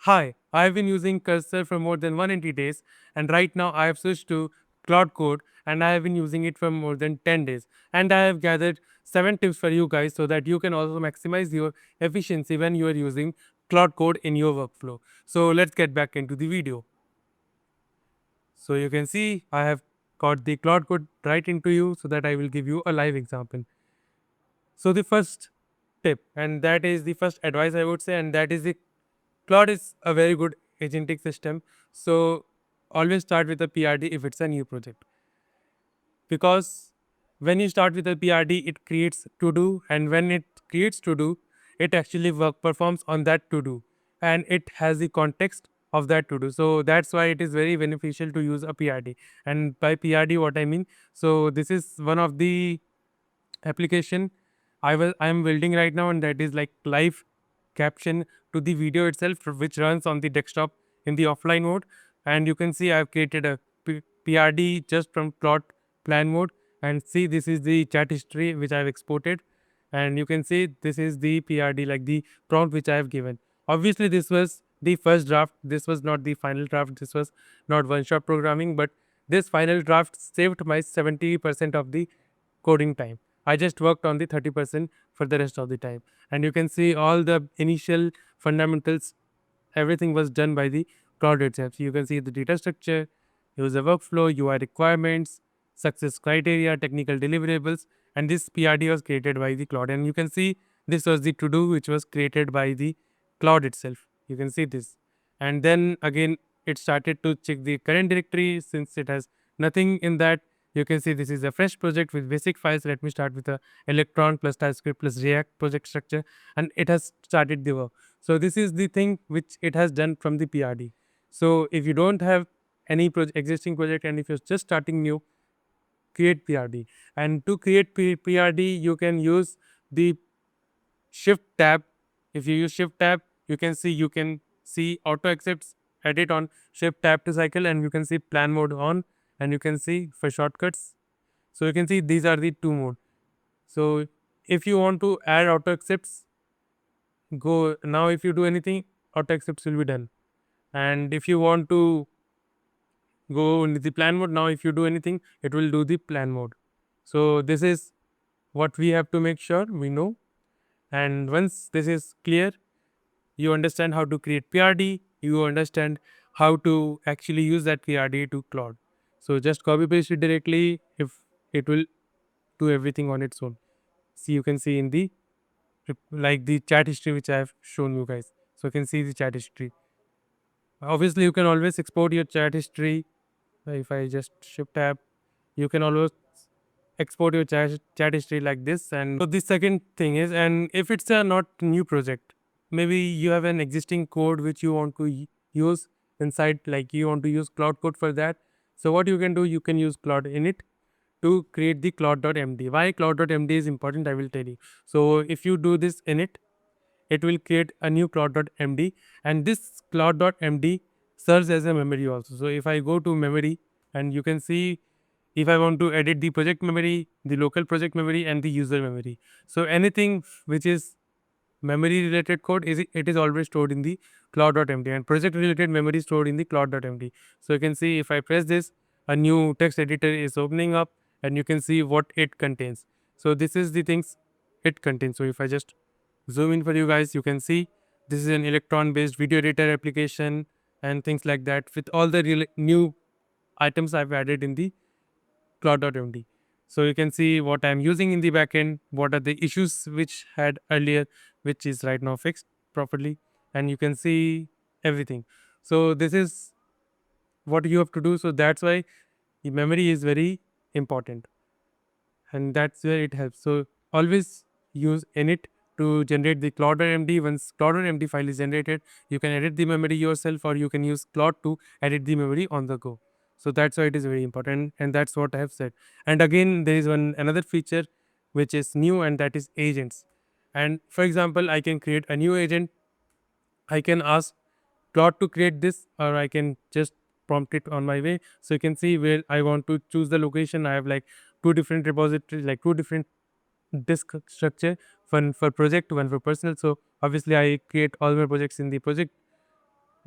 Hi, I have been using Cursor for more than 180 days, and right now I have switched to Claude Code and I have been using it for more than 10 days. And I have gathered 7 tips for you guys so that you can also maximize your efficiency when you are using Claude Code in your workflow. So let's get back into the video. So you can see I have got the Claude Code right into you so that I will give you a live example. So the first tip, and that is the first advice I would say, and that is the Claude is a very good agentic system. So always start with a PRD if it's a new project, because when you start with a PRD, it creates to do, and when it creates to do, it actually performs on that to do, and it has the context of that to do. So that's why it is very beneficial to use a PRD. And by PRD, what I mean, so this is one of the application I am building right now, and that is like live caption to the video itself, which runs on the desktop in the offline mode. And you can see I've created a PRD just from plot plan mode, and see this is the chat history which I've exported, and you can see this is the PRD, like the prompt which I have given. Obviously this was the first draft, this was not the final draft, this was not one shot programming, but this final draft saved my 70% of the coding time. I just worked on the 30% for the rest of the time. And you can see all the initial fundamentals, everything was done by the Claude itself. So you can see the data structure, user workflow, UI requirements, success criteria, technical deliverables, and this PRD was created by the Claude. And you can see this was the to do which was created by the Claude itself. You can see this. And then again, it started to check the current directory since it has nothing in that. You can see this is a fresh project with basic files. Let me start with a Electron plus TypeScript plus React project structure, and it has started the work. So this is the thing which it has done from the PRD. So if you don't have any existing project, and if you're just starting new, create PRD. And to create PRD, you can use the Shift tab. If you use Shift tab, you can see auto accepts edit on Shift tab to cycle, and you can see plan mode on, and you can see for shortcuts. So you can see these are the two mode. So if you want to add auto accepts, go now. If you do anything, auto accepts will be done. And if you want to go in the plan mode, now if you do anything, it will do the plan mode. So this is what we have to make sure we know. And once this is clear, you understand how to create PRD, you understand how to actually use that PRD to Claude. So just copy paste it directly, if it will do everything on its own. See, you can see in the like the chat history which I have shown you guys. So you can see the chat history. Obviously, you can always export your chat history. If I just shift tab, you can always export your chat history like this. And so the second thing is, and if it's a not new project, maybe you have an existing code which you want to use inside, like you want to use Claude Code for that. So what you can do, you can use Claude init to create the claude.md. Why claude.md is important, I will tell you. So if you do this init, it will create a new claude.md, and this claude.md serves as a memory also. So if I go to memory, and you can see if I want to edit the project memory, the local project memory, and the user memory. So anything which is memory related code, it is always stored in the claude.md, and project related memory stored in the claude.md. So you can see if I press this, a new text editor is opening up, and you can see what it contains. So this is the things it contains. So if I just zoom in for you guys, you can see this is an Electron based video editor application and things like that, with all the new items I've added in the claude.md. So you can see what I'm using in the backend, what are the issues which had earlier, which is right now fixed properly, and you can see everything. So this is what you have to do. So that's why the memory is very important, and that's where it helps. So always use init to generate the claude.md. Once claude.md file is generated, you can edit the memory yourself, or you can use Claude to edit the memory on the go. So that's why it is very important, and that's what I have said. And again, there is another feature which is new, and that is agents. And for example, I can create a new agent. I can ask Claude to create this, or I can just prompt it on my way. So you can see where I want to choose the location. I have like two different repositories, like two different disk structure, one for project, one for personal. So obviously I create all my projects in the project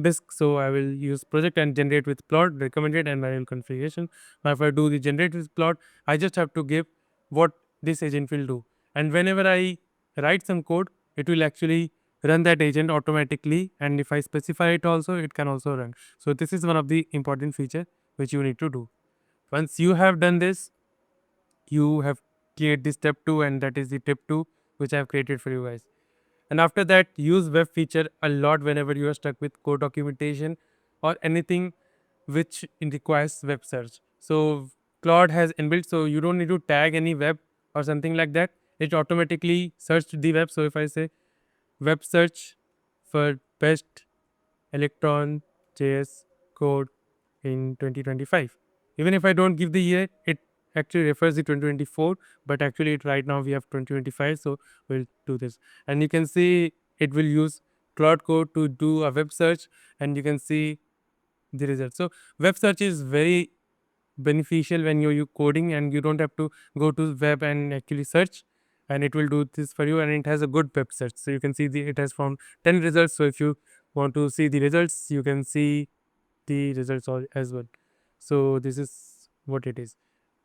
disk. So I will use project and generate with Claude, recommended and manual configuration. Now if I do the generate with Claude, I just have to give what this agent will do. And whenever I write some code, it will actually run that agent automatically. And if I specify it also, it can also run. So this is one of the important feature which you need to do. Once you have done this, you have cleared the step 2, and that is the tip 2 which I have created for you guys. And after that, use web feature a lot whenever you are stuck with code documentation or anything which requires web search. So Claude has inbuilt, so you don't need to tag any web or something like that. It automatically searched the web. So if I say web search for best Electron JS code in 2025. Even if I don't give the year, it actually refers to 2024, but actually right now we have 2025, so we'll do this. And you can see it will use Claude Code to do a web search, and you can see the results. So web search is very beneficial when you coding and you don't have to go to web and actually search, and it will do this for you, and it has a good web search. So you can see it has found 10 results. So if you want to see the results, you can see the results as well. So this is what it is.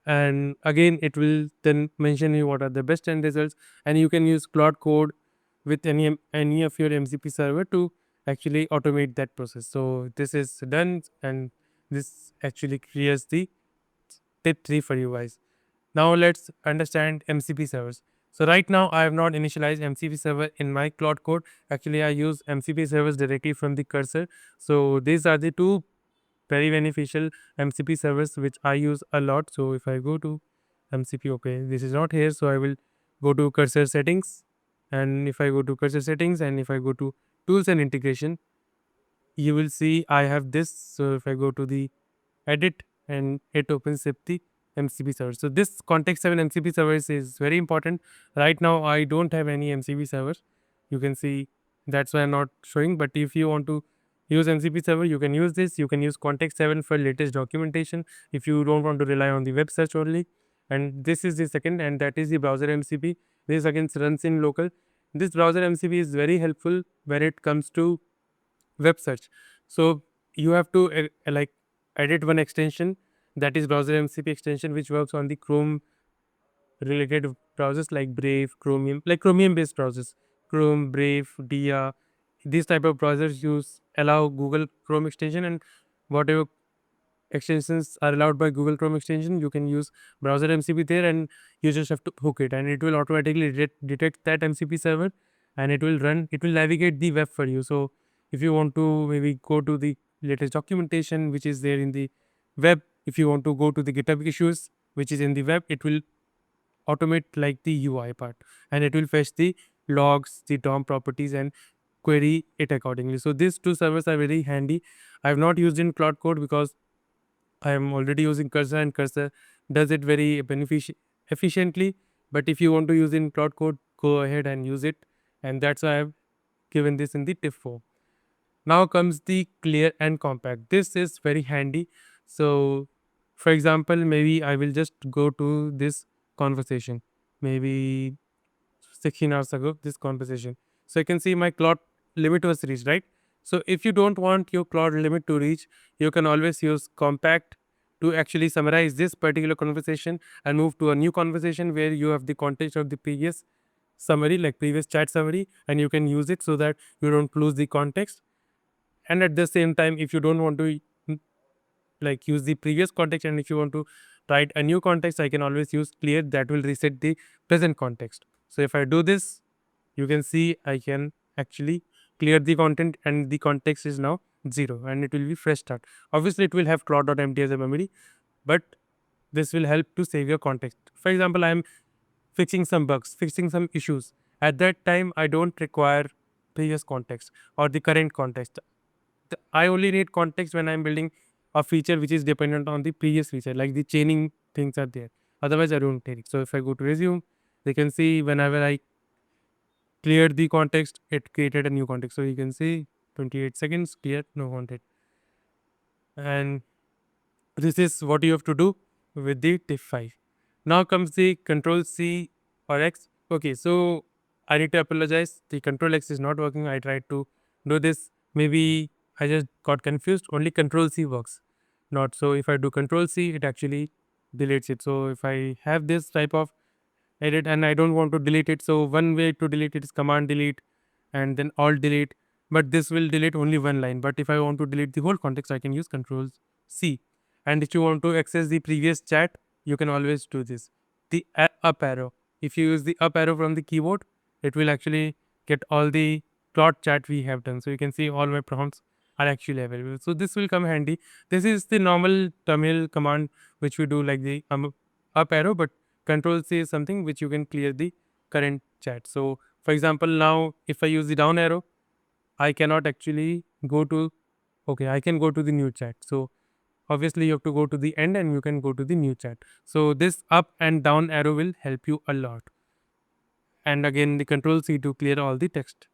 And again, it will then mention you what are the best 10 results, and you can use Claude Code with any of your MCP server to actually automate that process. So this is done, and this actually creates the tip 3 for you guys. Now let's understand MCP servers. So right now I have not initialized MCP server in my Claude Code. Actually, I use MCP servers directly from the cursor. So these are the two very beneficial MCP servers which I use a lot. So if I go to MCP, okay, this is not here. So I will go to cursor settings, and if I go to cursor settings and if I go to tools and integration, you will see I have this. So if I go to the edit, and it opens up the MCP server. So this context 7 MCP servers is very important. Right now I don't have any MCP servers. You can see that's why I'm not showing. But if you want to use MCP server, you can use this. You can use context 7 for latest documentation if you don't want to rely on the web search only. And this is the second, and that is the browser MCP. This again runs in local. This browser MCP is very helpful when it comes to web search. So you have to like edit one extension, that is browser MCP extension, which works on the Chrome related browsers like Brave, Chromium, like Chromium based browsers, Chrome, Brave, Dia. These type of browsers use allow Google Chrome extension, and whatever extensions are allowed by Google Chrome extension, you can use browser MCP there, and you just have to hook it, and it will automatically detect that MCP server, and it will run, it will navigate the web for you. So if you want to maybe go to the latest documentation which is there in the web, if you want to go to the GitHub issues which is in the web, it will automate like the UI part, and it will fetch the logs, the DOM properties, and query it accordingly. So these two servers are very handy. I have not used in Claude Code because I am already using Cursor, and Cursor does it very efficiently. But if you want to use in Claude Code, go ahead and use it. And that's why I've given this in the tip 4. Now comes the clear and compact. This is very handy. So for example, maybe I will just go to this conversation. Maybe 16 hours ago, this conversation. So you can see my Claude limit was reached, right? So if you don't want your Claude limit to reach, you can always use compact to actually summarize this particular conversation and move to a new conversation where you have the context of the previous summary, like previous chat summary, and you can use it so that you don't lose the context. And at the same time, if you don't want to like use the previous context, and if you want to write a new context, I can always use clear, that will reset the present context. So if I do this, you can see I can actually clear the content, and the context is now 0, and it will be fresh start. Obviously it will have claude.md as a memory, but this will help to save your context. For example, I am fixing some bugs, fixing some issues. At that time I don't require previous context or the current context. I only need context when I'm building a feature which is dependent on the previous feature, like the chaining things are there. Otherwise, I don't take it. So if I go to resume, they can see whenever I cleared the context, it created a new context. So you can see 28 seconds, clear, no content. And this is what you have to do with the tip 5. Now comes the Control+C or X. Okay, so I need to apologize. The Control X is not working. I tried to do this. Maybe I just got confused. Only Control+C works. Not so. If I do Control+C, it actually deletes it. So if I have this type of edit and I don't want to delete it, so one way to delete it is Command delete and then Alt delete. But this will delete only one line. But if I want to delete the whole context, I can use Control+C. And if you want to access the previous chat, you can always do this. The up arrow. If you use the up arrow from the keyboard, it will actually get all the Claude chat we have done. So you can see all my prompts are actually available. So this will come handy. This is the normal terminal command which we do like the up arrow, but Control+C is something which you can clear the current chat. So for example, now if I use the down arrow, I cannot actually go to, okay, I can go to the new chat. So obviously you have to go to the end and you can go to the new chat. So this up and down arrow will help you a lot. And again the Control+C to clear all the text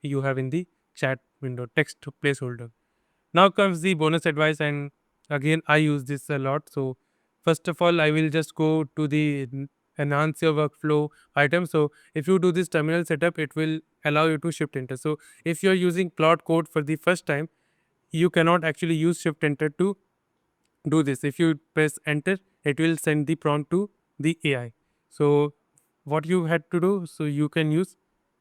you have in the chat window, text placeholder. Now comes the bonus advice, and again I use this a lot. So first of all, I will just go to the enhance your workflow item. So if you do this terminal setup, it will allow you to shift enter. So if you're using Claude Code for the first time, you cannot actually use shift enter to do this. If you press enter, it will send the prompt to the AI. So what you had to do, so you can use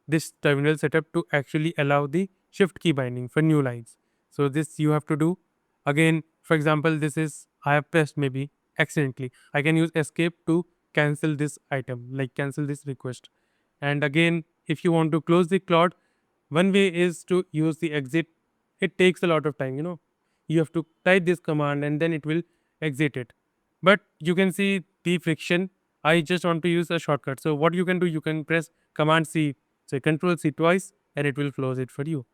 this terminal setup to actually allow the shift key binding for new lines. So this you have to do. Again, for example, this is I have pressed maybe accidentally. I can use escape to cancel this item, like cancel this request. And again, if you want to close the Claude, one way is to use the exit. It takes a lot of time, you have to type this command and then it will exit it. But you can see the friction. I just want to use a shortcut. So what you can do, you can press Command C, say Control+C twice, and it will close it for you.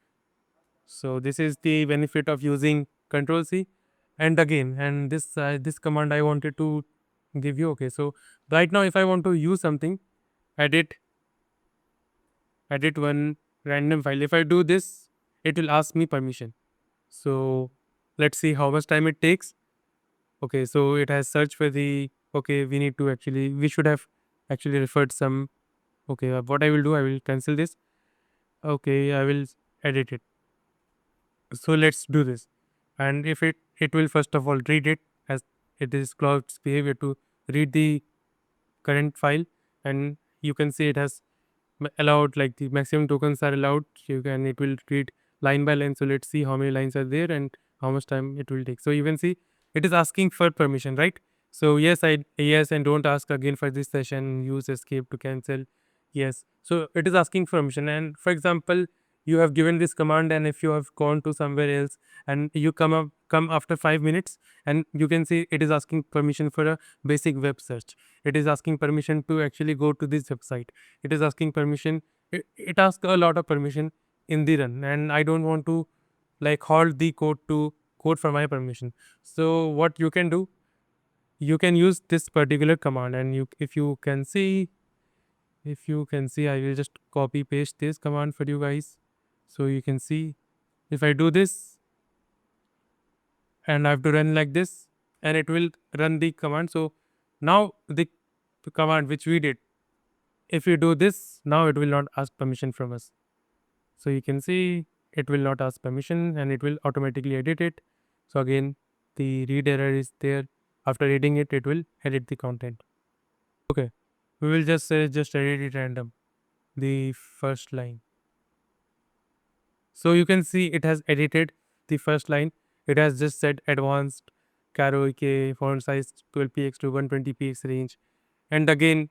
So this is the benefit of using Control+C. And again, and this command I wanted to give you. Okay, so right now if I want to use something, edit one random file. If I do this, it will ask me permission. So let's see how much time it takes. Okay, so it has searched for the, okay, we should have actually referred some, okay, what I will do, I will cancel this. Okay, I will edit it. So let's do this. And if it will first of all read it, as it is Claude's behavior to read the current file, and you can see it has allowed, like the maximum tokens are allowed. It will read line by line. So let's see how many lines are there and how much time it will take. So you can see it is asking for permission, right? So yes, and don't ask again for this session, use escape to cancel. Yes, so it is asking for permission. And for example, you have given this command, and if you have gone to somewhere else and you come after 5 minutes, and you can see it is asking permission for a basic web search. It is asking permission to actually go to this website. It is asking permission. It asks a lot of permission in the run, and I don't want to like halt the code to code for my permission. So what you can do, you can use this particular command, and if you can see, I will just copy paste this command for you guys. So you can see if I do this and I have to run like this, and it will run the command. So now the command which we did, if we do this, now it will not ask permission from us. So you can see it will not ask permission and it will automatically edit it. So again, the read error is there. After reading it, it will edit the content. Okay, we will just say just edit it random, the first line. So you can see it has edited the first line. It has just said advanced karaoke font size 12px to 120px range. And again,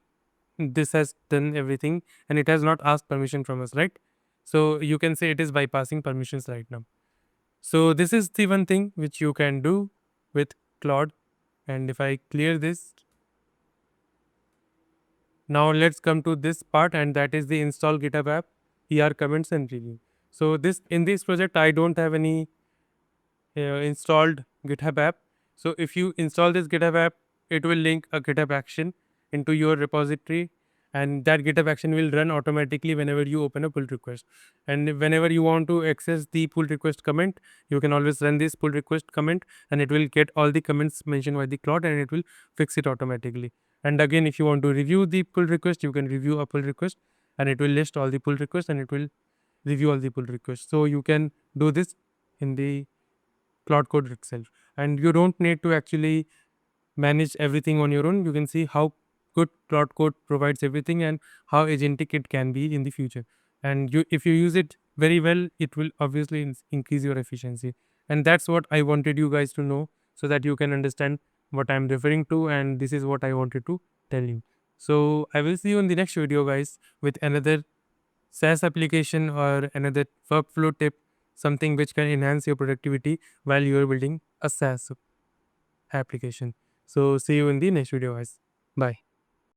this has done everything and it has not asked permission from us, right? So you can say it is bypassing permissions right now. So this is the one thing which you can do with Claude. And if I clear this, now let's come to this part, and that is the install GitHub app, PR comments and review. So in this project, I don't have any installed GitHub app. So if you install this GitHub app, it will link a GitHub action into your repository, and that GitHub action will run automatically whenever you open a pull request. And whenever you want to access the pull request comment, you can always run this pull request comment, and it will get all the comments mentioned by the Claude, and it will fix it automatically. And again, if you want to review the pull request, you can review a pull request, and it will list all the pull requests, and it will review all the pull requests. So you can do this in the Claude Code itself. And you don't need to actually manage everything on your own. You can see how good Claude Code provides everything and how agentic it can be in the future. And if you use it very well, it will obviously increase your efficiency. And that's what I wanted you guys to know, so that you can understand what I'm referring to. And this is what I wanted to tell you. So I will see you in the next video, guys, with another SaaS application or another workflow tip, something which can enhance your productivity while you are building a SaaS application. So see you in the next video, guys. Bye.